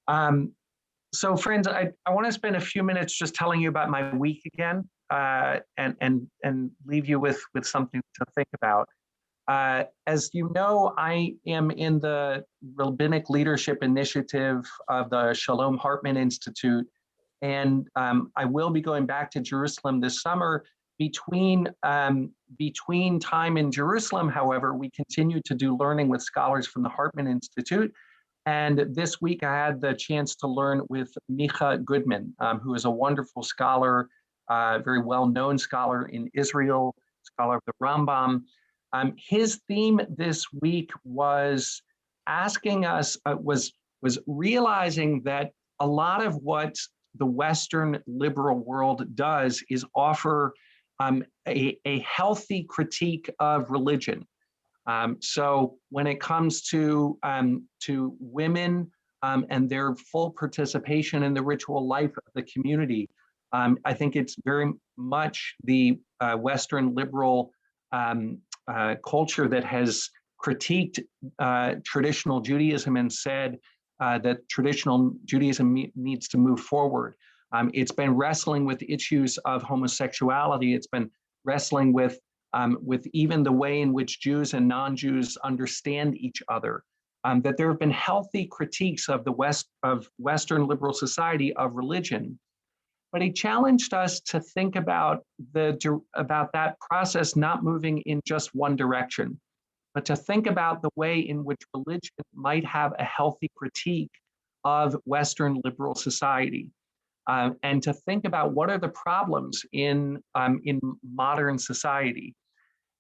Um, so friends, I want to spend a few minutes just telling you about my week again, and leave you with something to think about. As you know, I am in the Rabbinic Leadership Initiative of the Shalom Hartman Institute, and I will be going back to Jerusalem this summer. Between time in Jerusalem, however, we continue to do learning with scholars from the Hartman Institute. And this week I had the chance to learn with Micha Goodman, who is a wonderful scholar, very well-known scholar in Israel, scholar of the Rambam. His theme this week was asking us, was realizing that a lot of what the Western liberal world does is offer a healthy critique of religion. So when it comes to women and their full participation in the ritual life of the community, I think it's very much the Western liberal culture that has critiqued traditional Judaism and said that traditional Judaism needs to move forward. It's been wrestling with issues of homosexuality. It's been wrestling with even the way in which Jews and non-Jews understand each other. That there have been healthy critiques of Western liberal society of religion, but he challenged us to think about that process not moving in just one direction, but to think about the way in which religion might have a healthy critique of Western liberal society. And to think about what are the problems in modern society.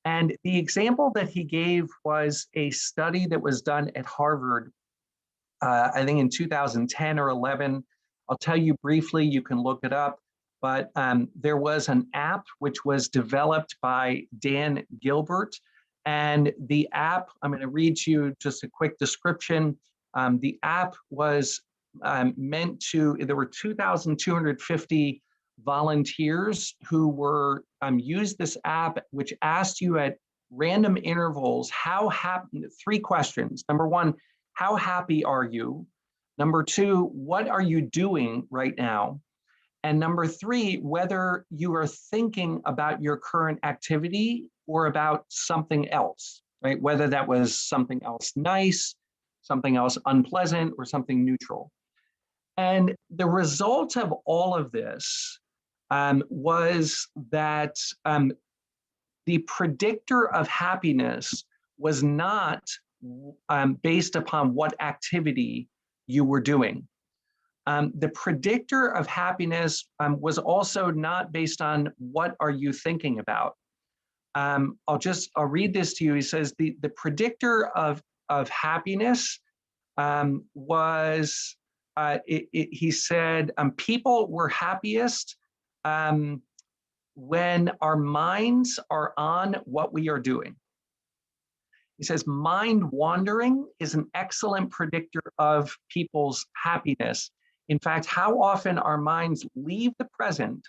And the example that he gave was a study that was done at Harvard, I think in 2010 or 11. I'll tell you briefly, you can look it up, but there was an app which was developed by Dan Gilbert. And the app, I'm going to read to you just a quick description. The app was meant to, there were 2,250 volunteers who were used this app, which asked you at random intervals how happy, three questions. Number one, how happy are you? Number two, what are you doing right now? And number three, whether you are thinking about your current activity or about something else, right? Whether that was something else nice, something else unpleasant, or something neutral. And the result of all of this was that the predictor of happiness was not based upon what activity you were doing. The predictor of happiness was also not based on what are you thinking about. I'll read this to you. He says the predictor of happiness was, he said, people were happiest when our minds are on what we are doing. He says mind wandering is an excellent predictor of people's happiness. In fact, how often our minds leave the present,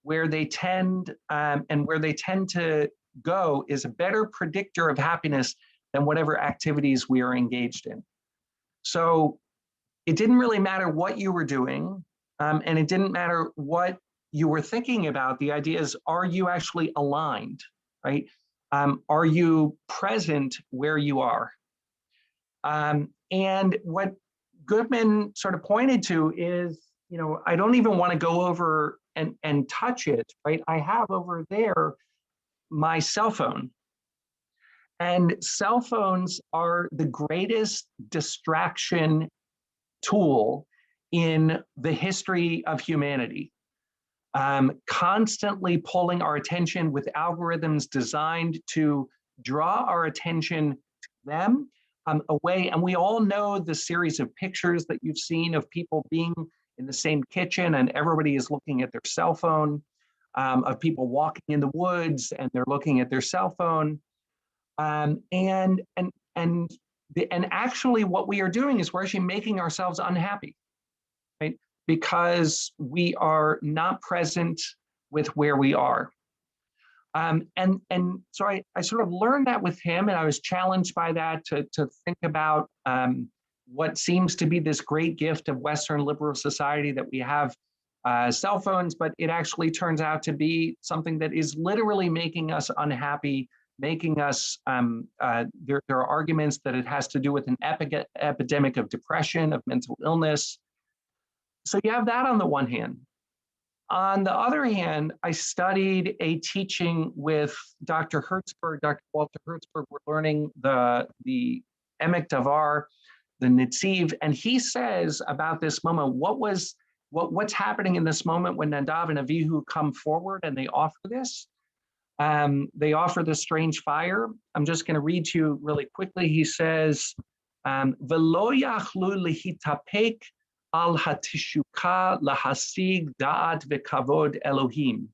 where they tend to go is a better predictor of happiness than whatever activities we are engaged in. So it didn't really matter what you were doing, and it didn't matter what you were thinking about. The idea is, are you actually aligned, right? Are you present where you are? And what Goodman sort of pointed to is, I don't even want to go over and touch it, right? I have over there my cell phone. And cell phones are the greatest distraction tool in the history of humanity. Constantly pulling our attention with algorithms designed to draw our attention to them away. And we all know the series of pictures that you've seen of people being in the same kitchen and everybody is looking at their cell phone, of people walking in the woods and they're looking at their cell phone. And actually what we are doing is we're actually making ourselves unhappy, right? Because we are not present with where we are. And so I sort of learned that with him, and I was challenged by that to think about what seems to be this great gift of Western liberal society that we have cell phones, but it actually turns out to be something that is literally making us unhappy, making us, there are arguments that it has to do with an epidemic of depression, of mental illness. So you have that on the one hand. On the other hand, I studied a teaching with Dr. Hertzberg, Dr. Walter Hertzberg. We're learning the Emek Davar, the Nitziv, and he says about this moment, what's happening in this moment when Nadav and Avihu come forward and they offer this. They offer this strange fire. I'm just going to read to you really quickly. He says, "Velo yachlu lehitapek al hatishuka lahasig da'at v'kavod Elohim."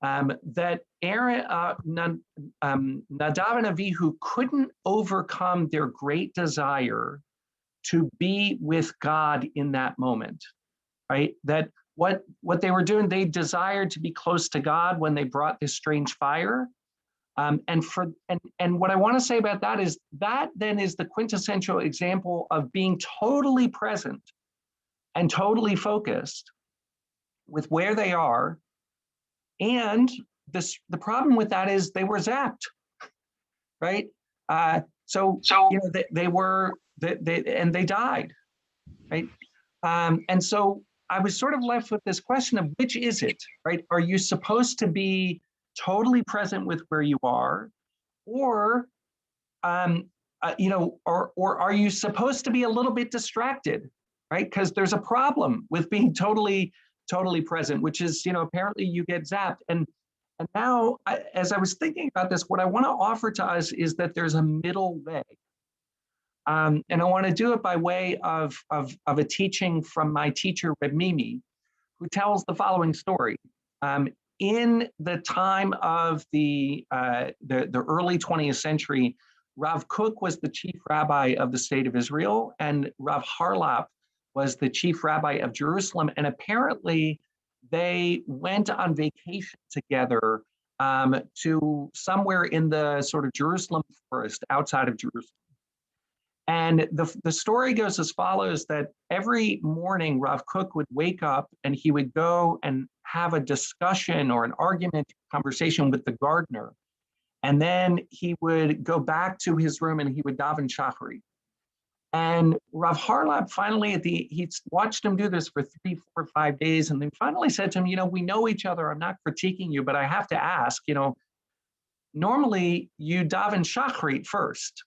That Nadav and Avihu couldn't overcome their great desire to be with God in that moment, right? That what they were doing, they desired to be close to God when they brought this strange fire. And what I want to say about that is that then is the quintessential example of being totally present and totally focused with where they are. And the problem with that is they were zapped, right? So you know, they died, right? And so I was sort of left with this question of which is it, right? Are you supposed to be totally present with where you are, or you know, or are you supposed to be a little bit distracted, right? Because there's a problem with being totally present, which is, you know, apparently you get zapped. And now, as I was thinking about this, what I want to offer to us is that there's a middle way. And I want to do it by way of a teaching from my teacher, Rabbi, who tells the following story. In the time of the early 20th century, Rav Kook was the chief rabbi of the state of Israel, and Rav Harlap was the chief rabbi of Jerusalem. And apparently, they went on vacation together to somewhere in the sort of Jerusalem forest outside of Jerusalem. And the story goes as follows, that every morning Rav Kook would wake up and he would go and have a discussion or an argument, conversation with the gardener. And then he would go back to his room and he would daven Shachri. And Rav Harlap finally, he watched him do this for 3, 4, 5 days, and then finally said to him, you know, we know each other, I'm not critiquing you, but I have to ask, you know, normally you daven Shachrit first,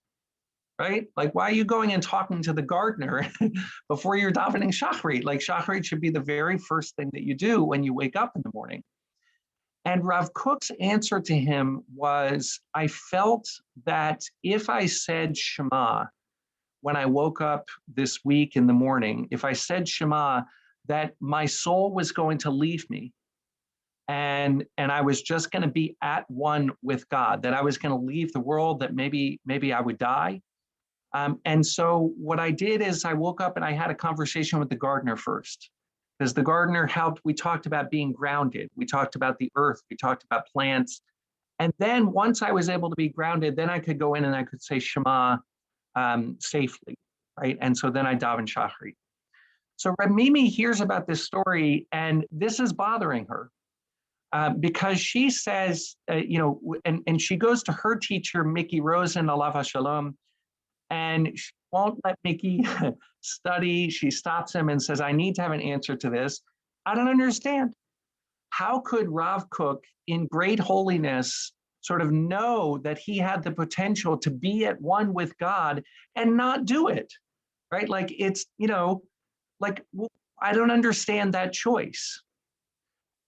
right? Like, why are you going and talking to the gardener before you're davening Shachrit? Like, Shachrit should be the very first thing that you do when you wake up in the morning. And Rav Kook's answer to him was, I felt that if I said Shema, when I woke up this week in the morning, if I said Shema, that my soul was going to leave me. And I was just going to be at one with God, that I was going to leave the world, that maybe I would die. And so what I did is I woke up and I had a conversation with the gardener first, because the gardener helped. We talked about being grounded. We talked about the earth. We talked about plants. And then once I was able to be grounded, then I could go in and I could say Shema safely, right? And so then I daven Shachri. So Reb Mimi hears about this story, and this is bothering her because she says, you know, and she goes to her teacher, Mickey Rosen, alav hashalom, and she won't let Mickey study. She stops him and says, I need to have an answer to this. I don't understand. How could Rav Kook, in great holiness, sort of know that he had the potential to be at one with God and not do it, right? Like, it's, you know, like, well, I don't understand that choice.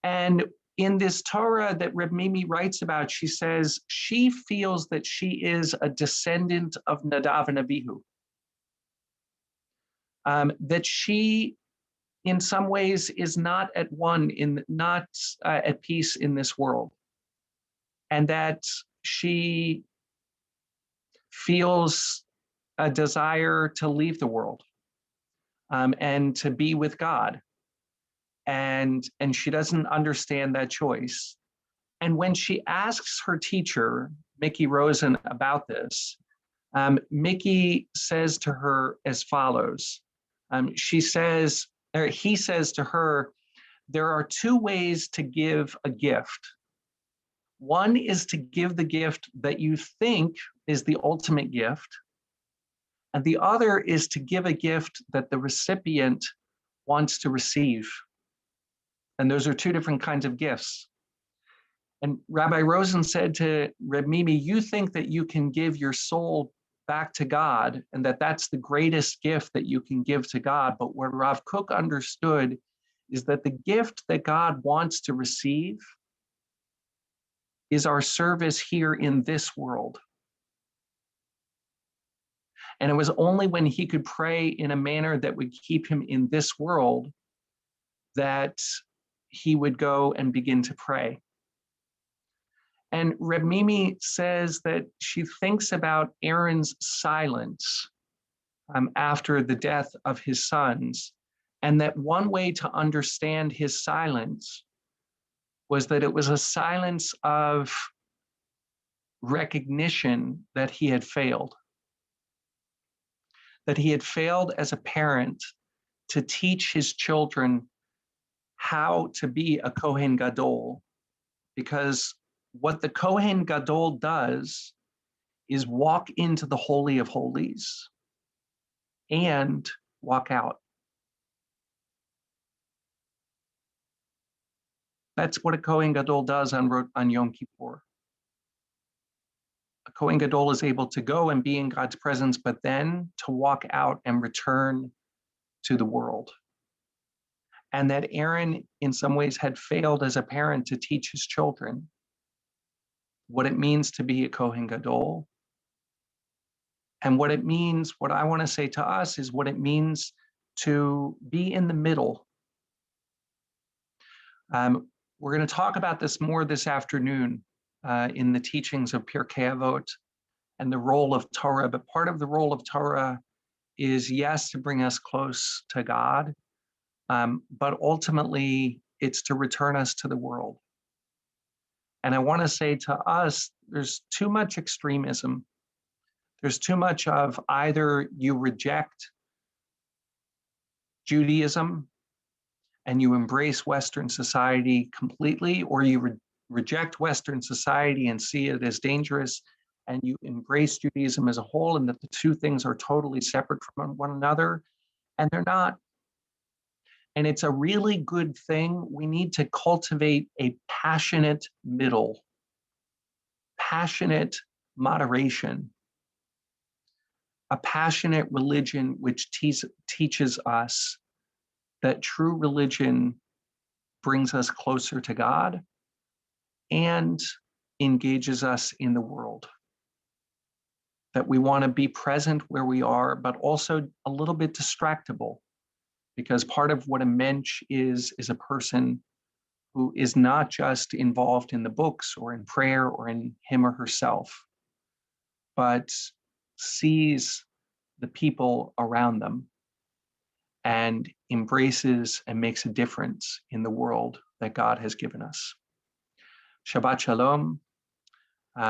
And in this Torah that Reb Mimi writes about, she says she feels that she is a descendant of Nadav and Abihu. That she, in some ways, is not at one, not at peace in this world. And that she feels a desire to leave the world and to be with God. And she doesn't understand that choice. And when she asks her teacher, Mickey Rosen, about this, Mickey says to her as follows. He says to her, there are two ways to give a gift. One is to give the gift that you think is the ultimate gift, and the other is to give a gift that the recipient wants to receive. And those are two different kinds of gifts. And Rabbi Rosen said to Reb Mimi, you think that you can give your soul back to God and that that's the greatest gift that you can give to God. But what Rav Kook understood is that the gift that God wants to receive is our service here in this world. And it was only when he could pray in a manner that would keep him in this world that he would go and begin to pray. And Reb Mimi says that she thinks about Aaron's silence after the death of his sons, and that one way to understand his silence was that it was a silence of recognition that he had failed. That he had failed as a parent to teach his children how to be a Kohen Gadol, because what the Kohen Gadol does is walk into the Holy of Holies and walk out. That's what a Kohen Gadol does on Yom Kippur. A Kohen Gadol is able to go and be in God's presence, but then to walk out and return to the world. And that Aaron, in some ways, had failed as a parent to teach his children what it means to be a Kohen Gadol. And what it means, what I want to say to us is what it means to be in the middle. We're going to talk about this more this afternoon in the teachings of Pirkei Avot and the role of Torah. But part of the role of Torah is, yes, to bring us close to God, but ultimately it's to return us to the world. And I want to say to us, there's too much extremism. There's too much of either you reject Judaism and you embrace Western society completely, or you reject Western society and see it as dangerous, and you embrace Judaism as a whole, and that the two things are totally separate from one another, and they're not. And it's a really good thing. We need to cultivate a passionate middle, passionate moderation, a passionate religion which teaches us that true religion brings us closer to God and engages us in the world. That we want to be present where we are, but also a little bit distractible, because part of what a mensch is a person who is not just involved in the books or in prayer or in him or herself, but sees the people around them and embraces and makes a difference in the world that God has given us. Shabbat Shalom.